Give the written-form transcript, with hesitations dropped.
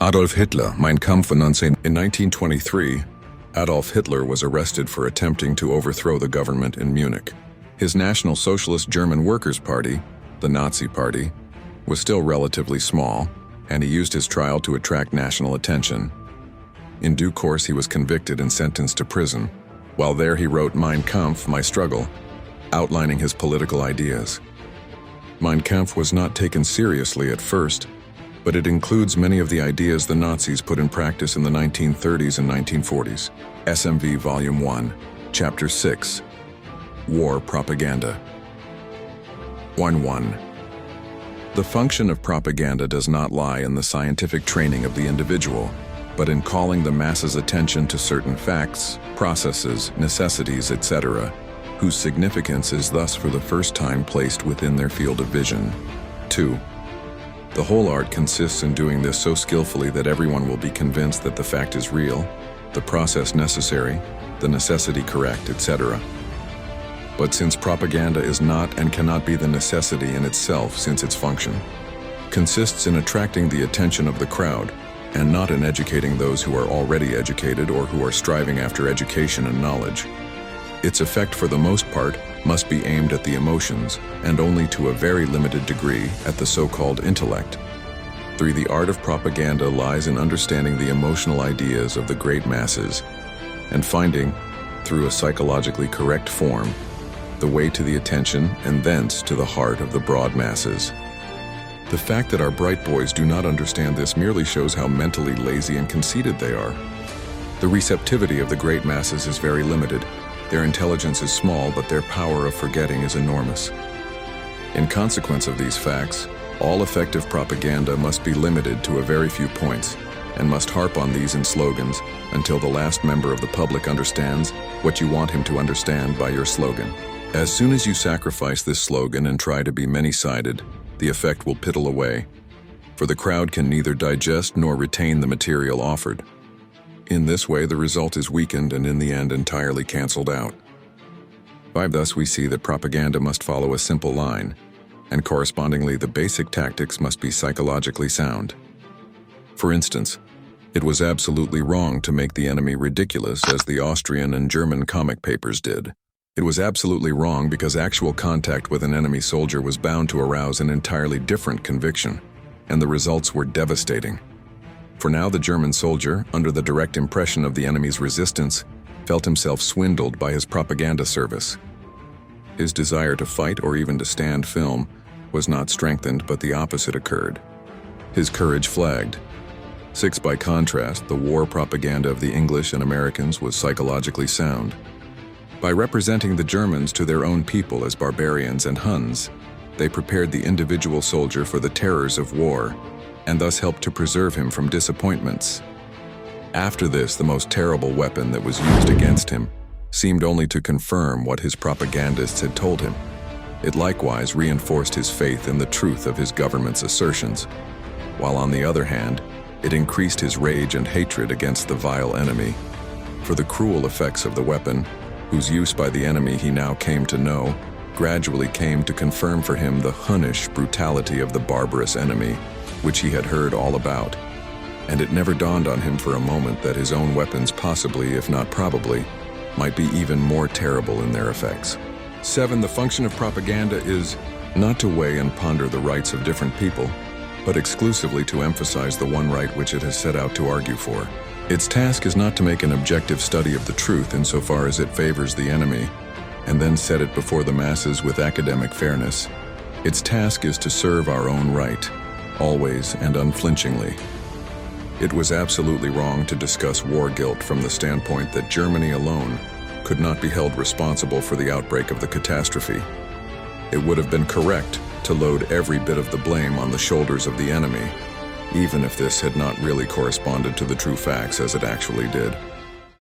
Adolf Hitler, Mein Kampf in 1923, Adolf Hitler was arrested for attempting to overthrow the government in Munich. His National Socialist German Workers' Party, the Nazi Party, was still relatively small, and he used his trial to attract national attention. In due course, he was convicted and sentenced to prison. While there, he wrote Mein Kampf, My Struggle, outlining his political ideas. Mein Kampf was not taken seriously at first, but it includes many of the ideas the Nazis put in practice in the 1930s and 1940s. SMV Volume 1, Chapter 6, War Propaganda. 1.1. The function of propaganda does not lie in the scientific training of the individual, but in calling the masses' attention to certain facts, processes, necessities, etc., whose significance is thus for the first time placed within their field of vision. 2. The whole art consists in doing this so skillfully that everyone will be convinced that the fact is real, the process necessary, the necessity correct, etc. But since propaganda is not and cannot be the necessity in itself, since its function consists in attracting the attention of the crowd and not in educating those who are already educated or who are striving after education and knowledge, its effect for the most part must be aimed at the emotions and only to a very limited degree at the so-called intellect. 3. The art of propaganda lies in understanding the emotional ideas of the great masses and finding, through a psychologically correct form, the way to the attention and thence to the heart of the broad masses. The fact that our bright boys do not understand this merely shows how mentally lazy and conceited they are. The receptivity of the great masses is very limited. Their intelligence is small, but their power of forgetting is enormous. In consequence of these facts, all effective propaganda must be limited to a very few points and must harp on these in slogans until the last member of the public understands what you want him to understand by your slogan. As soon as you sacrifice this slogan and try to be many-sided, the effect will piddle away, for the crowd can neither digest nor retain the material offered. In this way, the result is weakened and in the end entirely canceled out. 5. Thus, we see that propaganda must follow a simple line, and correspondingly the basic tactics must be psychologically sound. For instance, it was absolutely wrong to make the enemy ridiculous as the Austrian and German comic papers did. It was absolutely wrong because actual contact with an enemy soldier was bound to arouse an entirely different conviction, and the results were devastating. For now the German soldier, under the direct impression of the enemy's resistance, felt himself swindled by his propaganda service. His desire to fight or even to stand firm was not strengthened, but the opposite occurred. His courage flagged. 6. By contrast, the war propaganda of the English and Americans was psychologically sound. By representing the Germans to their own people as barbarians and Huns, they prepared the individual soldier for the terrors of war, and thus helped to preserve him from disappointments. After this, the most terrible weapon that was used against him seemed only to confirm what his propagandists had told him. It likewise reinforced his faith in the truth of his government's assertions, while on the other hand, it increased his rage and hatred against the vile enemy. For the cruel effects of the weapon, whose use by the enemy he now came to know, gradually came to confirm for him the Hunnish brutality of the barbarous enemy, which he had heard all about, and it never dawned on him for a moment that his own weapons possibly, if not probably, might be even more terrible in their effects. 7. The function of propaganda is not to weigh and ponder the rights of different people, but exclusively to emphasize the one right which it has set out to argue for. Its task is not to make an objective study of the truth insofar as it favors the enemy, and then set it before the masses with academic fairness. Its task is to serve our own right, always and unflinchingly. It was absolutely wrong to discuss war guilt from the standpoint that Germany alone could not be held responsible for the outbreak of the catastrophe. It would have been correct to load every bit of the blame on the shoulders of the enemy, even if this had not really corresponded to the true facts as it actually did.